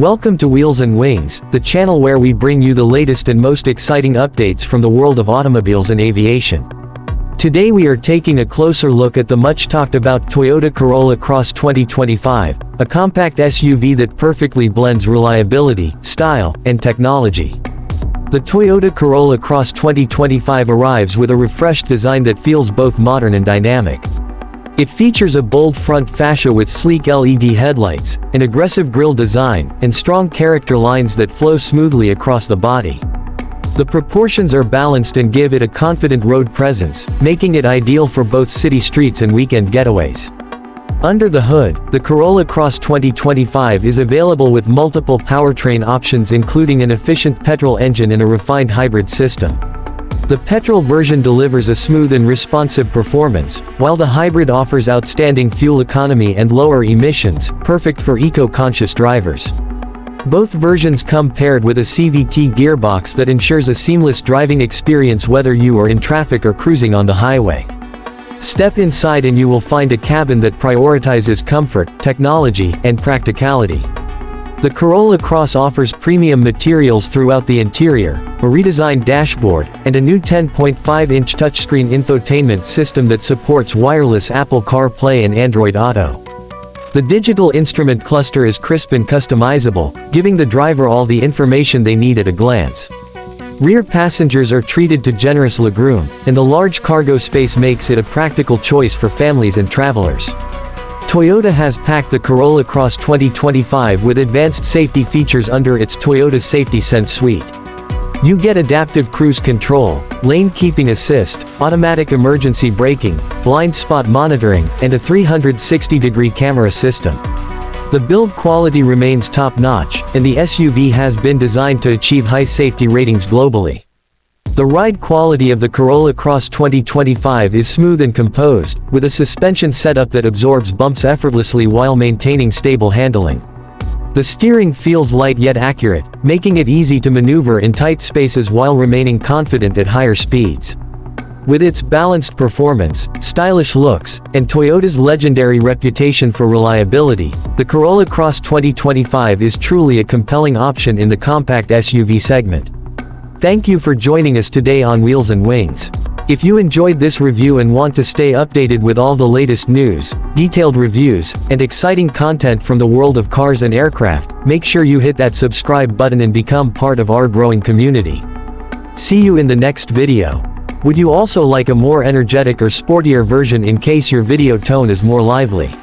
Welcome to Wheels and Wings, the channel where we bring you the latest and most exciting updates from the world of automobiles and aviation. Today we are taking a closer look at the much talked about Toyota Corolla Cross 2025, a compact SUV that perfectly blends reliability, style, and technology. The Toyota Corolla Cross 2025 arrives with a refreshed design that feels both modern and dynamic. It features a bold front fascia with sleek LED headlights, an aggressive grille design, and strong character lines that flow smoothly across the body. The proportions are balanced and give it a confident road presence, making it ideal for both city streets and weekend getaways. Under the hood, the Corolla Cross 2025 is available with multiple powertrain options including an efficient petrol engine and a refined hybrid system. The petrol version delivers a smooth and responsive performance, while the hybrid offers outstanding fuel economy and lower emissions, perfect for eco-conscious drivers. Both versions come paired with a CVT gearbox that ensures a seamless driving experience whether you are in traffic or cruising on the highway. Step inside and you will find a cabin that prioritizes comfort, technology, and practicality. The Corolla Cross offers premium materials throughout the interior, a redesigned dashboard, and a new 10.5-inch touchscreen infotainment system that supports wireless Apple CarPlay and Android Auto. The digital instrument cluster is crisp and customizable, giving the driver all the information they need at a glance. Rear passengers are treated to generous legroom, and the large cargo space makes it a practical choice for families and travelers. Toyota has packed the Corolla Cross 2025 with advanced safety features under its Toyota Safety Sense suite. You get adaptive cruise control, lane keeping assist, automatic emergency braking, blind spot monitoring, and a 360-degree camera system. The build quality remains top-notch, and the SUV has been designed to achieve high safety ratings globally. The ride quality of the Corolla Cross 2025 is smooth and composed, with a suspension setup that absorbs bumps effortlessly while maintaining stable handling. The steering feels light yet accurate, making it easy to maneuver in tight spaces while remaining confident at higher speeds. With its balanced performance, stylish looks, and Toyota's legendary reputation for reliability, the Corolla Cross 2025 is truly a compelling option in the compact SUV segment. Thank you for joining us today on Wheels and Wings. If you enjoyed this review and want to stay updated with all the latest news, detailed reviews, and exciting content from the world of cars and aircraft, make sure you hit that subscribe button and become part of our growing community. See you in the next video. Would you also like a more energetic or sportier version in case your video tone is more lively?